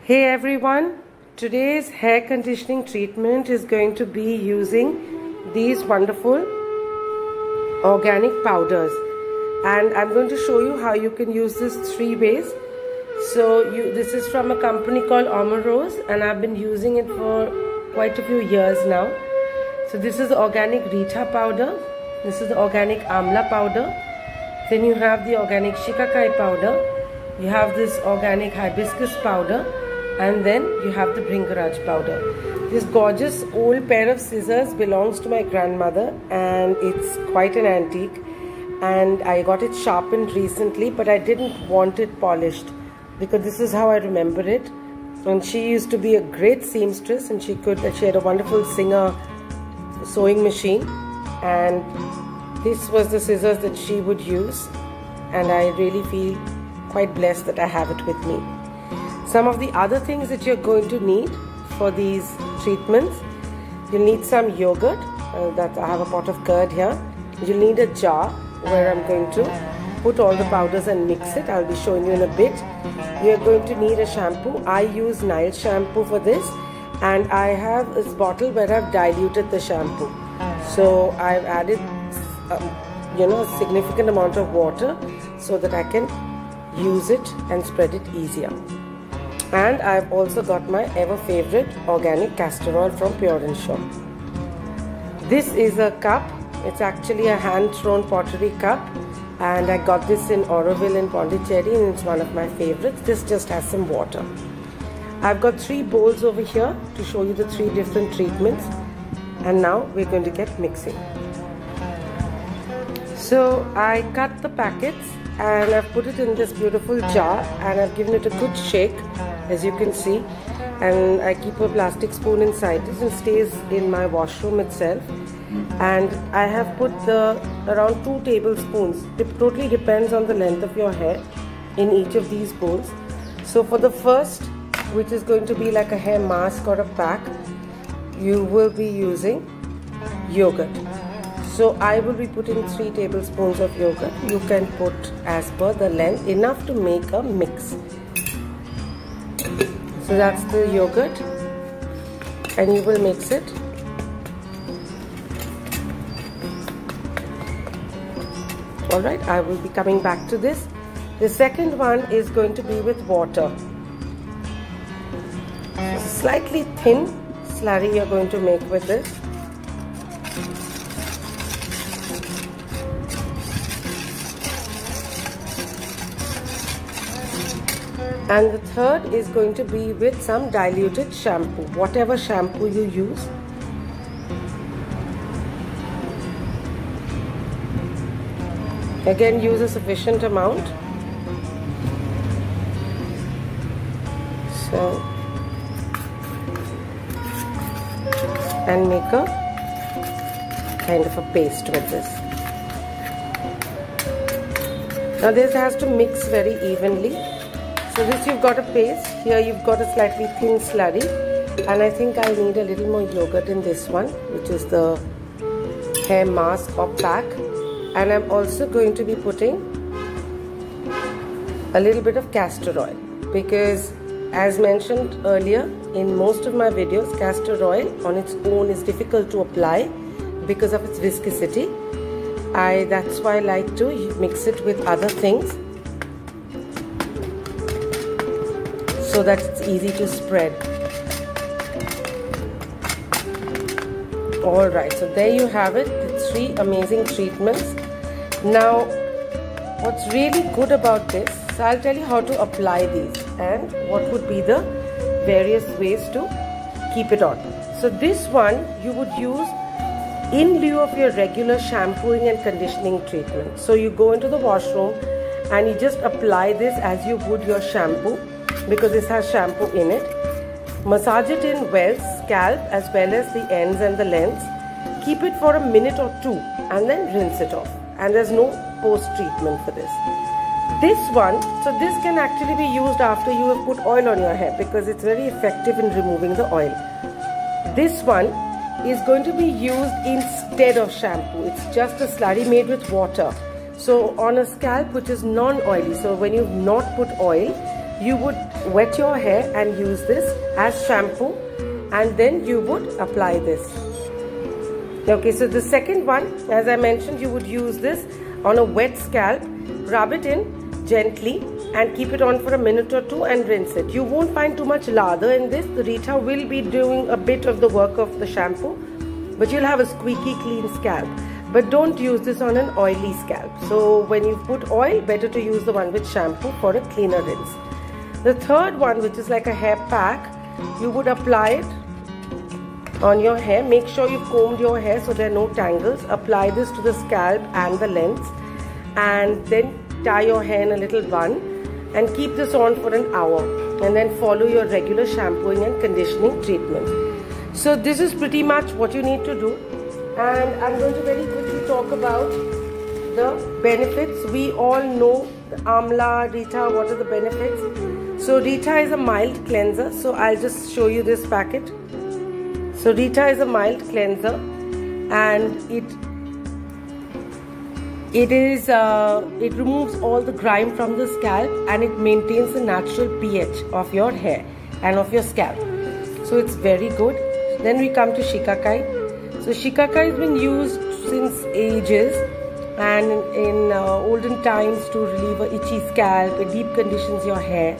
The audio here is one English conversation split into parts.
Hey everyone, today's hair conditioning treatment is going to be using these wonderful organic powders, and I'm going to show you how you can use this 3 ways. This is from a company called Omoros, and I've been using it for quite a few years now. So this is the organic Rita powder, this is the organic Amla powder, then you have the organic Shikakai powder, you have this organic hibiscus powder, and then you have the Bhringraj powder. This gorgeous old pair of scissors belongs to my grandmother, and it's quite an antique, and I got it sharpened recently, but I didn't want it polished because this is how I remember it. And she used to be a great seamstress, and she had a wonderful Singer sewing machine, and this was the scissors that she would use, and I really feel quite blessed that I have it with me. Some of the other things that you're going to need for these treatments: you'll need some yogurt, I have a pot of curd here. You'll need a jar where I'm going to put all the powders and mix it. I'll be showing you in a bit. You're going to need a shampoo. I use Nile shampoo for this, and I have this bottle where I've diluted the shampoo. So I've added a significant amount of water so that I can use it and spread it easier. And I've also got my ever favorite organic castor oil from Pure and Sure. This is a cup. It's actually a hand-thrown pottery cup, and I got this in Auroville in Pondicherry, and it's one of my favorites. This just has some water. I've got 3 bowls over here to show you the 3 different treatments, and now we're going to get mixing. So I cut the packets and I've put it in this beautiful jar, and I've given it a good shake, as you can see, and I keep a plastic spoon inside this, and stays in my washroom itself. And I have put around 2 tablespoons, it totally depends on the length of your hair, in each of these bowls. So for the first, which is going to be like a hair mask or a pack, you will be using yogurt. So I will be putting 3 tablespoons of yogurt. You can put as per the length, enough to make a mix. So that's the yogurt, and you will mix it. Alright, I will be coming back to this. The second one is going to be with water. Slightly thin slurry you're going to make with this. And the third is going to be with some diluted shampoo, whatever shampoo you use. Again, use a sufficient amount. So, and make a kind of a paste with this. Now this has to mix very evenly. So this you've got a paste, here you've got a slightly thin slurry, and I think I need a little more yogurt in this one, which is the hair mask or pack. And I'm also going to be putting a little bit of castor oil, because as mentioned earlier in most of my videos, castor oil on its own is difficult to apply because of its viscosity. That's why I like to mix it with other things, so that it's easy to spread. Alright, so there you have it, the 3 amazing treatments. Now, what's really good about this, so I'll tell you how to apply these and what would be the various ways to keep it on. So this one you would use in lieu of your regular shampooing and conditioning treatment. So you go into the washroom and you just apply this as you would your shampoo, because this has shampoo in it. Massage it in well, scalp as well as the ends and the lengths. Keep it for a minute or 2 and then rinse it off. And there's no post-treatment for this. This one, so this can actually be used after you have put oil on your hair, because it's very effective in removing the oil. This one is going to be used instead of shampoo. It's just a slurry made with water. So on a scalp which is non-oily, so when you've not put oil, you would wet your hair and use this as shampoo, and then you would apply this. Okay, so the second one, as I mentioned, you would use this on a wet scalp, rub it in gently and keep it on for a minute or two and rinse it. You won't find too much lather in this. The Rita will be doing a bit of the work of the shampoo, but you'll have a squeaky clean scalp. But don't use this on an oily scalp. So when you put oil, better to use the one with shampoo for a cleaner rinse. The third one, which is like a hair pack, you would apply it on your hair. Make sure you've combed your hair so there are no tangles. Apply this to the scalp and the length, and then tie your hair in a little bun and keep this on for an hour, and then follow your regular shampooing and conditioning treatment. So this is pretty much what you need to do, and I'm going to very quickly talk about the benefits. We all know the Amla, Rita, what are the benefits? So Rita is a mild cleanser, so I'll just show you this packet. So Rita is a mild cleanser, and it removes all the grime from the scalp, and it maintains the natural pH of your hair and of your scalp. So it's very good. Then we come to Shikakai. So Shikakai has been used since ages, and in olden times to relieve an itchy scalp. It deep conditions your hair,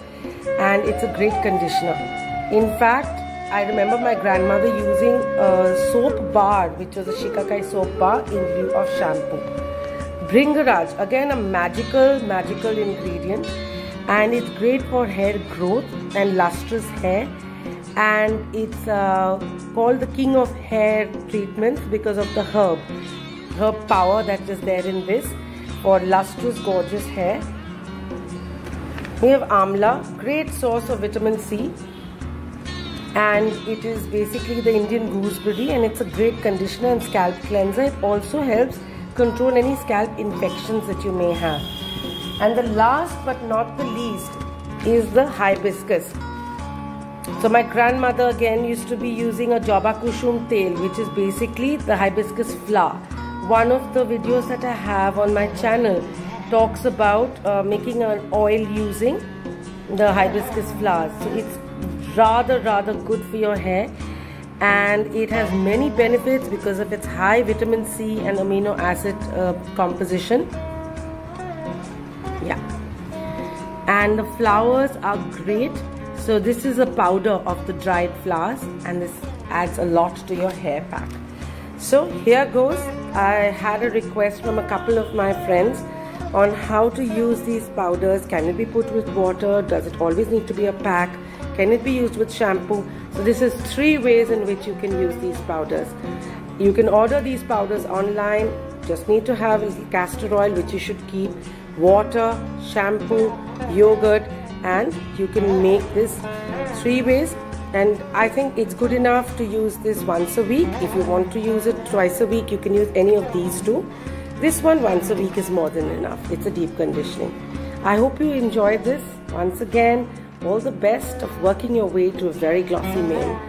and it's a great conditioner. In fact, I remember my grandmother using a soap bar, which was a Shikakai soap bar, in lieu of shampoo. Bhringaraj, again a magical ingredient, and it's great for hair growth and lustrous hair, and it's called the king of hair treatments because of the herb power that is there in this for lustrous, gorgeous hair. We have Amla, great source of vitamin C, and it is basically the Indian gooseberry, and it's a great conditioner and scalp cleanser. It also helps control any scalp infections that you may have. And the last but not the least is the hibiscus. So my grandmother again used to be using a Jaba Kushum Tel, which is basically the hibiscus flower. One of the videos that I have on my channel talks about making an oil using the hibiscus flowers. So it's rather good for your hair, and it has many benefits because of its high vitamin C and amino acid composition. Yeah, and the flowers are great. So this is a powder of the dried flowers, and this adds a lot to your hair pack. So here goes. I had a request from a couple of my friends on how to use these powders. Can it be put with water? Does it always need to be a pack? Can it be used with shampoo? So this is 3 ways in which you can use these powders. You can order these powders online. Just need to have a little castor oil, which you should keep, water, shampoo, yogurt, and you can make this 3 ways. And I think it's good enough to use this once a week. If you want to use it twice a week, you can use any of these two. This one once a week is more than enough. It's a deep conditioning. I hope you enjoyed this. Once again, all the best of working your way to a very glossy mane.